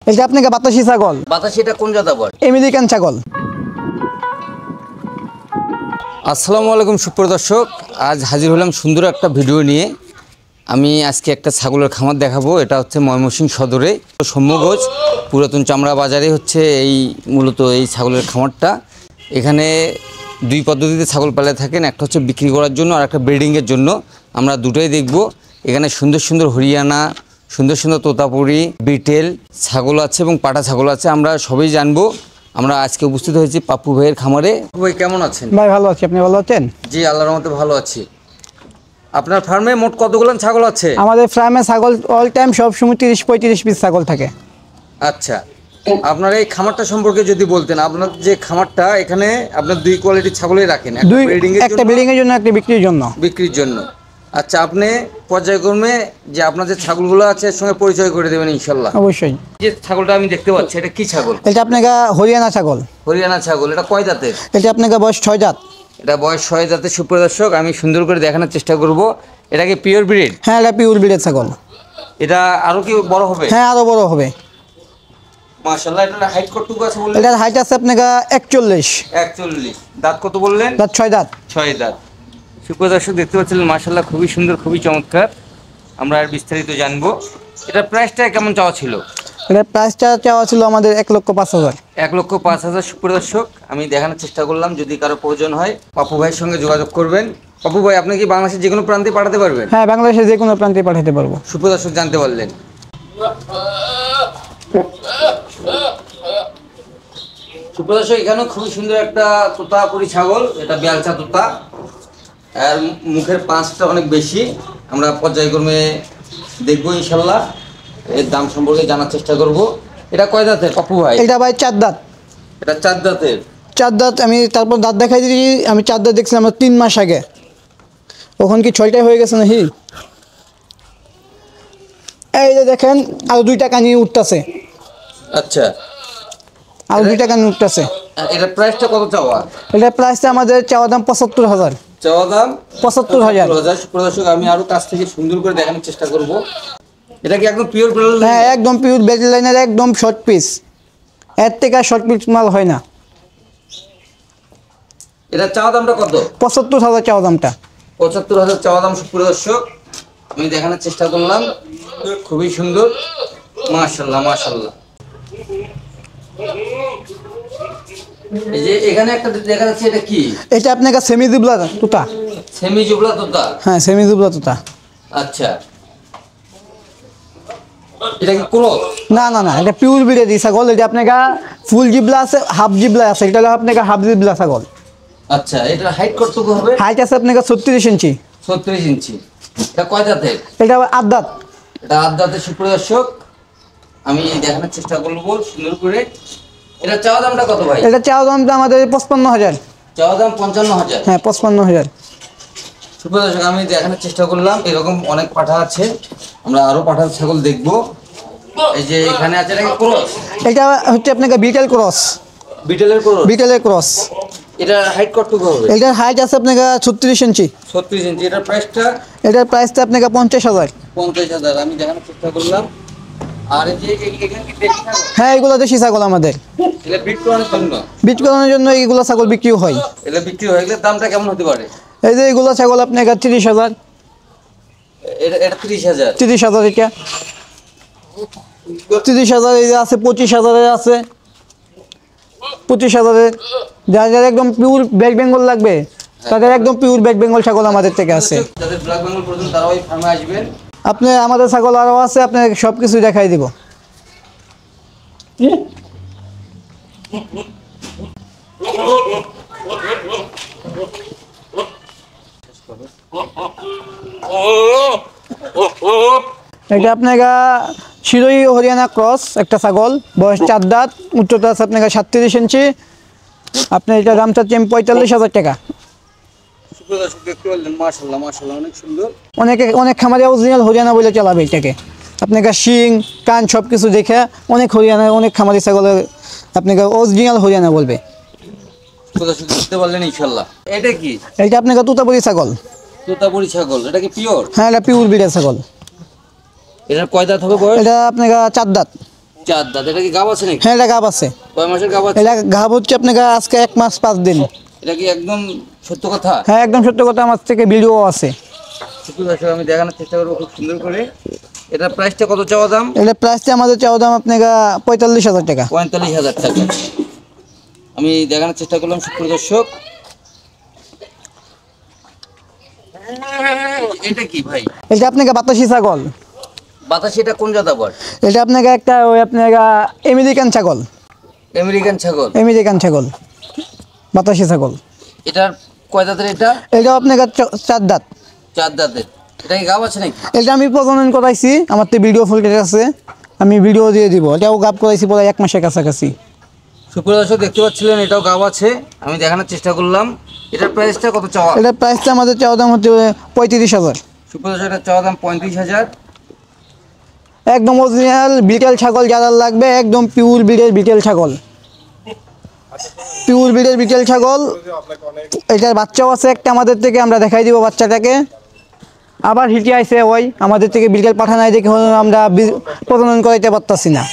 এটা আপনাকে বাতাসি ছাগল। বাতাসি এটা কোন জাত আবার? আমেরিকান ছাগল। আসসালামু আলাইকুম সুপ্রিয় দর্শক, আজ হাজির হলাম সুন্দর একটা ভিডিও নিয়ে। আমি আজকে একটা ছাগলের খামার দেখাবো। এটা হচ্ছে ময়মনসিংহ সদরে সৌম্যগঞ্জ পুরাতন চামড়া বাজারে হচ্ছে মূলত এই ছাগলের খামারটা। এখানে দুই পদ্ধতিতে ছাগল পালে থাকেন, একটা হচ্ছে বিক্রি করার জন্য আর একটা ব্রিডিংয়ের জন্য। আমরা দুটোই দেখব। এখানে সুন্দর সুন্দর হরিয়ানা, সুন্দর সুন্দর তোতাপুরি, বিটেল ছাগল আছে এবং পাটা ছাগল আছে। আমরা সবই জানবো। আমরা আজকে উপস্থিত হয়েছি পাপ্পু ভাইয়ের খামারে। ভাই কেমন আছেন? ভাই ভালো আছি, আপনি ভালো আছেন? জি আল্লাহর রহমতে ভালো আছি। আপনার ফার্মে মোট কতগুলো ছাগল আছে? আমাদের ফার্মে ছাগল অল টাইম সবসময় 30-35 পিস ছাগল থাকে। আচ্ছা, আপনার এই খামারটা সম্পর্কে যদি বলতেন। আপনার যে খামারটা, এখানে আপনার দুই কোয়ালিটির ছাগলই রাখেন, একটা ব্রিডিং এর জন্য, একটা বিক্রির জন্য। বিক্রির জন্য। আচ্ছা, আপনি পর্যায়ক্রমে যে আপনার যে ছাগলগুলো আছে এর সঙ্গে পরিচয় করে দেবেন ইনশাল্লাহ। অবশ্যই। যে ছাগলটা আমি দেখতে পাচ্ছি, এটা কি ছাগল? এটা আপনাকে হরিয়ানা ছাগল। হরিয়ানা ছাগল। এটা কয় দাঁতের? এটা আপনাকে বয়স 6 দাঁত। এটা বয়স 6 দাঁতের। সুপ্রিয় দর্শক, আমি সুন্দর করে দেখানোর চেষ্টা করব। এটা কি পিওর ব্রিড? হ্যাঁ, এটা পিওর ব্রিডের ছাগল। এটা আরো কি বড় হবে? হ্যাঁ, আরো বড় হবে মাশাআল্লাহ। এটা হাইট কতটুকু আছে বললেন? এটার হাইট আছে আপনাকে 41। দাঁত কত বললেন? দাঁত 6 দাঁত। 6 দাঁত। সুপ্রিয় দর্শক, দেখতে পাচ্ছিলেন মাশাআল্লাহ, খুবই সুন্দর, খুবই চমৎকার। আমরা আর বিস্তারিত জানবো। এটা প্রাইসটা কেমন চাওয়া ছিল? এটার প্রাইসটা চাওয়া ছিল আমাদের 1,05,000। 1,05,000। সুপ্রিয় দর্শক, আমি দেখানোর চেষ্টা করলাম। যদি কারো প্রয়োজন হয় পাপ্পু ভাইয়ের সঙ্গে যোগাযোগ করবেন। পাপ্পু ভাই, আপনি কি বাংলাদেশের যে কোনো প্রান্তে পাঠাতে পারবেন? হ্যাঁ, বাংলাদেশের যে কোনো প্রান্তে পাঠাতে পারবো। সুপ্রিয় দর্শক, জানতে পারলেন। সুপ্রিয় দর্শক, এখানেও খুবই সুন্দর একটা তোতাপুরি ছাগল। এটা বেলচা তোতা। আর মুখের পাঁচটা অনেক বেশি। আমরা পর্যায়ক্রমে দেখবো ইনশাল্লাহ। এর দাম সম্পর্কে জানার চেষ্টা করব। এটা কয় দাঁতের পাপ্পু ভাই? এটা ভাই 4 দাঁত। এটা 4 দাঁতের। 4 দাঁত। আমি তারপর দাঁত দেখাই দিই। আমি 4 দাঁত দেখছিলাম 3 মাস আগে। ওখান কি 6টাই হয়ে গেছে নাকি? এই যে দেখেন, আর 2টা কানি উঠতেছে। আচ্ছা, আর 2টা কানি উঠতেছে। এটা প্রাইসটা কত চাওয়া? এটা প্রাইসটা আমাদের চাওয়া দাম 75,000। চাওয়া দাম 75,000। সুপ্রিয় দর্শক, আমি আরো কাছ থেকে সুন্দর করে দেখানোর চেষ্টা করব। এটা কি একদম পিওর ব্রিড? হ্যাঁ, একদম পিওর ব্রিড লাইনের, একদম শর্ট পিস। এর থেকে শর্ট পিস মাল হয় না। এটা চাওয়া দামটা কত? 75,000 চাওয়া দামটা। 75,000 চাওয়া দাম। সুপ্রিয় দর্শক, আমি দেখানোর চেষ্টা করলাম। খুবই সুন্দর, মাশাআল্লাহ মাশাআল্লাহ। এই যে এখানে একটা দেখা যাচ্ছে, এটা কি? এটা আপনাকে সেমি জুবলা তোতা। সেমি জুবলা তোতা? হ্যাঁ, সেমি জুবলা তোতা। আচ্ছা, এটা কি ক্রস? না না না, এটা পিওর ব্রিডের ছাগল। এটা আপনাকে ফুল জিবলা আছে, হাফ জিবলা আছে। এটা হলো আপনাকে হাফ জিবলা ছাগল। আচ্ছা, এটা হাইট কতটুকু হবে? হাইট আছে আপনাকে 36 ইঞ্চি। 36 ইঞ্চি। এটা কয় দাঁতের? এটা 8 দাঁত। এটা 8 দাঁতের। সুপ্রিয় দর্শক, আমি দেখানোর চেষ্টা করবো সুন্দর করে। এটা চাওয়া দামটা কত ভাই? এটা চাওয়া দামটা আমাদের 55,000। চাওয়া দাম 55,000। হ্যাঁ, 55,000। সুপ্রিয় দর্শক, আমি দেখানোর চেষ্টা করলাম। এরকম অনেক পাঠা আছে, আমরা আরো পাঠা ছাগল দেখবো। এই যে এখানে আছে, এটা কি ক্রস? এটা হচ্ছে আপনাকে বিটেল ক্রস। বিটেলের ক্রস? বিটেলের ক্রস। এটা হাইট কতটুকু হবে? এটার হাইট আছে আপনাকে 36 ইঞ্চি। 36 ইঞ্চি। এটার প্রাইসটা? এটার প্রাইসটা আপনাকে 50,000। 50,000। আমি দেখানোর চেষ্টা করলাম। আর এই যে এখানে কি দেশি ছাগল? হ্যাঁ, এগুলো দেশি ছাগল আমাদের। এটা বিট করানোর জন্য? বিট করানোর জন্য এইগুলো ছাগল বিক্রি হয়। এটা বিক্রি হয়ে গেলে দামটা কেমন হতে পারে? এই যে এগুলো ছাগল আপনাকে 30,000। এটা 30,000। 30,000। এটা 30,000। এই যে আছে 25,000 আছে। 25,000। যাদের একদম পিওর ব্ল্যাক বেঙ্গল লাগবে, তাদের একদম পিওর ব্ল্যাক বেঙ্গল ছাগল আমাদের থেকে আছে। যাদের ব্ল্যাক বেঙ্গল প্রয়োজন তারাও এই ফার্মে আসবেন। আপনি আমাদের ছাগল আরও আছে, আপনাকে সব কিছু দেখাই দিব। এটা আপনাকে শিরোই হরিয়ানা ক্রস একটা ছাগল। বয়স 4 দাঁত। উচ্চতা আছে আপনাকে 37 ইঞ্চি। আপনি এটা দাম চাচ্ছেন 45,000 টাকা। মাশাআল্লাহ মাশাআল্লাহ, অনেক সুন্দর। অনেক খামারে অরিজিনাল হরিয়ানা বলে চালাবে এটাকে। আপনাকে শিং কান সব কিছু দেখে অনেক হরিয়ানা, অনেক খামারি ছাগল আপনাকে অরিজিনাল হরিয়ানা বলবে। বুঝতে পারলেন ইনশাআল্লাহ। এটা কি? এটা আপনাকে তোতাপুরি ছাগল। তোতাপুরি ছাগল। এটা কি পিওর? হ্যাঁ, এটা পিওর ব্রিডের ছাগল। এটার কয় দাঁত হবে বয়স? এটা আপনাকে 4 দাঁত। 4 দাঁত। এটা কি গাব আছে নাকি? হ্যাঁ, এটা গাব আছে। কয় মাসের গাব আছে? এটা গাব হচ্ছে আপনার আজকে 1 মাস 5 দিন। এটা কি একদম সত্য কথা? হ্যাঁ, একদম সত্য কথা, আমার থেকে ভিডিও আছে। সুপ্রিয় দর্শক, আমি দেখানোর চেষ্টা করবো খুব সুন্দর করে। এটার প্রাইসটা কত চাওয়া দাম? এটা প্রাইসটা আমাদের চাওয়া দাম আপনার 45,000 টাকা। 45,000 টাকা। আমি দেখানোর চেষ্টা করলাম সুপ্রিয় দর্শক। এটা কি ভাই? এটা আপনাকে বাতাসি ছাগল। বাতাসি, এটা কোন জাত আবার? এটা আপনাকে একটা ওই আপনার আমেরিকান ছাগল। আমেরিকান ছাগল। আমেরিকান ছাগল, বাতাসি ছাগল। এটার কয় দাঁতের এটা? এটা আপনাকে 4 দাঁত। 4 দাঁতের। এটা কি গাব আছে নাকি? এটা আমি প্রজনন করাইছি, আমার তো ভিডিও ফুল আছে, আমি ভিডিও দিয়ে দিব। এটাও গাব করাইছি প্রায় 1 মাসের কাছাকাছি। সুপ্রিয় দর্শক, দেখতে পাচ্ছিলেন এটাও গাব আছে, আমি দেখানোর চেষ্টা করলাম। এটার প্রাইসটা কত চাওয়া? এটার প্রাইসটা আমাদের চাওয়া দাম হচ্ছে 35,000। সুপ্রিয় দর্শক, এটার চাওয়া দাম 35,000। একদম অরিজিনাল বিটেল ছাগল যারা লাগবে, একদম পিওর বিটেল বিটেল ছাগল, পিওর বিটেল বিটেল ছাগল। এটার বাচ্চাও আছে একটা আমাদের থেকে, আমরা দেখাই দিব বাচ্চাটাকে। আবার হিটে আইসে ওই আমাদের থেকে বিটেল পাঠা নাই দেখে আমরা প্রজনন করাইতে পারতাছি না।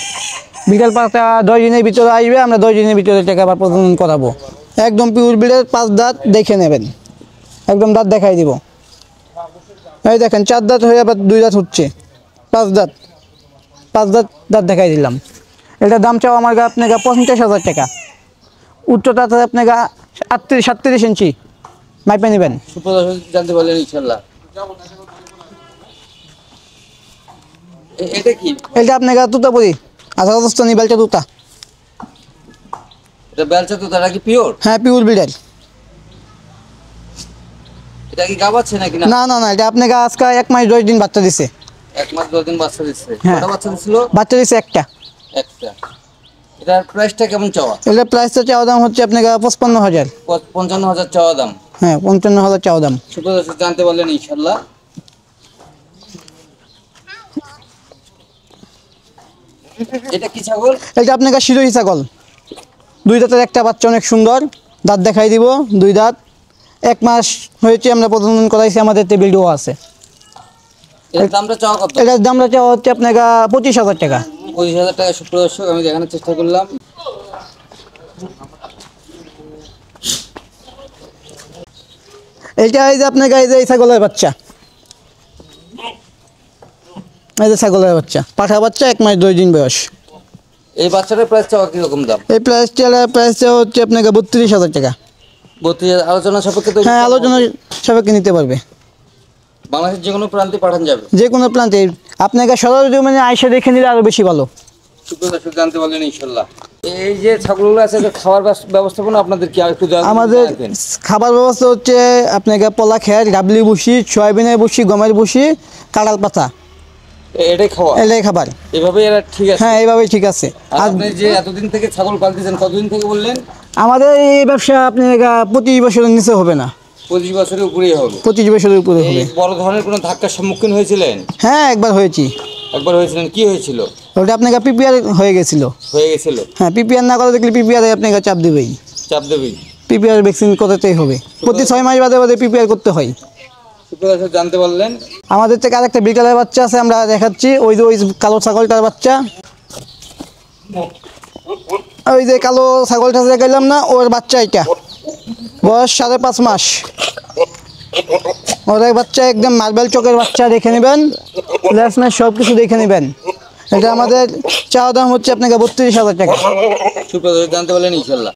বিটেল পাঠা 10 দিনের ভিতরে আসবে, আমরা 10 দিনের ভিতরে এটাকে আবার প্রজনন করাবো। একদম পিওর বিটেল, 5 দাঁত, দেখে নেবেন, একদম দাঁত দেখাই দিব। এই দেখেন 4 দাঁত হয়ে আবার 2 দাঁত হচ্ছে, 5 দাঁত, 5 দাঁত দাঁত দেখাই দিলাম। এটার দাম চাও আমার আপনাকে 50,000 টাকা। উচ্চতা আছে আপনাকে 38-37 ইঞ্চি, মাইপে নেবেন। সুপ্রিয় দর্শক, জানতে পারলেন ইনশাল্লাহ। এটা কি? এটা আপনাকে তুতাপুরি আজাদস্তানি বেলচা তুতা। এটা বেলচা তো, তারা কি পিওর? হ্যাঁ, পিওর বিড়াল। এটা কি গাব আছে নাকি? না না না, এটা আপনাকে আজকে 1 মাস 10 দিন বাচ্চা দিছে। 1 মাস 10 দিন বাচ্চা দিচ্ছে। হ্যাঁ। কটা বাচ্চা দিছিল? বাচ্চা দিছে একটা। একটা। এটার প্রাইসটা কেমন চাওয়া? এটার প্রাইসটা চাওয়া দাম হচ্ছে আপনাকে 55,000। 55,000 চাওয়া দাম। হ্যাঁ, 55,000 চাওয়া দাম। সুপ্রিয় দর্শক, জানতে পারলেন ইনশাল্লাহ। এটা কি ছাগল? এটা আপনাকে শিরোহী ছাগল, 2 দাঁতের একটা বাচ্চা, অনেক সুন্দর, দাঁত দেখাই দিব, 2 দাঁত, 1 মাস হয়েছে আমরা প্রজনন করাইছি, আমাদের তে ভিডিও আছে। এটার দামটা চাওয়া কত? এটার দামটা চাওয়া হচ্ছে আপনাকে 25,000 টাকা। 25,000 টাকা। সুপ্রিয় দর্শক, আমি দেখানোর চেষ্টা করলাম। এটা এই যে আপনাকে এই যে এই ছাগলের বাচ্চা, এই যে ছাগলের বাচ্চা, পাঠা বাচ্চা, 1 মাস 10 দিন বয়স। এই বাচ্চাটার প্রাইস চাওয়া কিরকম দাম? এই প্রাইসটা হচ্ছে আপনাকে 32,000 টাকা। 32,000 আলোচনা সাপেক্ষে তো? হ্যাঁ, আলোচনা সাপেক্ষে নিতে পারবে। বাংলাদেশের যে কোনো প্রান্তে পাঠানো যাবে? যে কোনো প্রান্তে আপনাকে সরজমিনে আইসা দেখে নিলে আরো বেশি ভালো। সুপ্রিয় দর্শক, জানতে পারলেন ইনশাল্লাহ। এই যে ছাগলগুলো আছে, এদের খাবার ব্যবস্থাপনা আপনাদের কি একটু দয়া করে আমাদের জানাবেন? খাবার ব্যবস্থা হচ্ছে আপনাকে পলা খের, গাবলি ভুসি, সয়াবিনের ভুসি, গমের ভুসি, কাঁঠাল পাতা, এটাই খাওয়া? এটাই খাবার। এভাবে এরা ঠিক আছে? হ্যাঁ, এইভাবেই ঠিক আছে। আর আর আপনি যে এতদিন থেকে ছাগল পালতেছেন, কতদিন থেকে বললেন? আমাদের এই ব্যবসা আপনি 25 বছরের নিচে হবে না, 25 বছরের উপরেই হবে। 25 বছরের উপরে এই হবে। বড় ধরনের কোনো ধাক্কার সম্মুখীন হয়েছিলেন? হ্যাঁ, একবার হয়েছি। একবার হয়েছিলেন? কি হয়েছিল? ওটা আপনাকে পিপিআর হয়ে গেছিল। হয়ে গেছিল? হ্যাঁ, পিপিআর না করে দেখলে পিপিআর আপনাকে চাপ দেবেই। চাপ দেবেই? পিপিআর ভ্যাকসিন করাতেই হবে, প্রতি 6 মাস বাদে বাদে পিপিআর করতে হয়। সুপ্রিয় দর্শক, জানতে পারলেন। আমাদের থেকে আরেকটা বিকালের বাচ্চা আছে, আমরা দেখাচ্ছি। ওই যে ওই কালো ছাগলটার বাচ্চা, ওই যে কালো ছাগলটা দেখাইলাম না, ওর বাচ্চা এটা, বয়স 5.5 মাস। ওর বাচ্চা একদম মার্বেল চোখের বাচ্চা, দেখে নেবেন, লেসমেস সব কিছু দেখে নেবেন। এটা আমাদের চাওয়া দাম হচ্ছে আপনাকে 32,000 টাকা। সুপ্রিয় দর্শক, জানতে পারলেন ইনশাল্লাহ।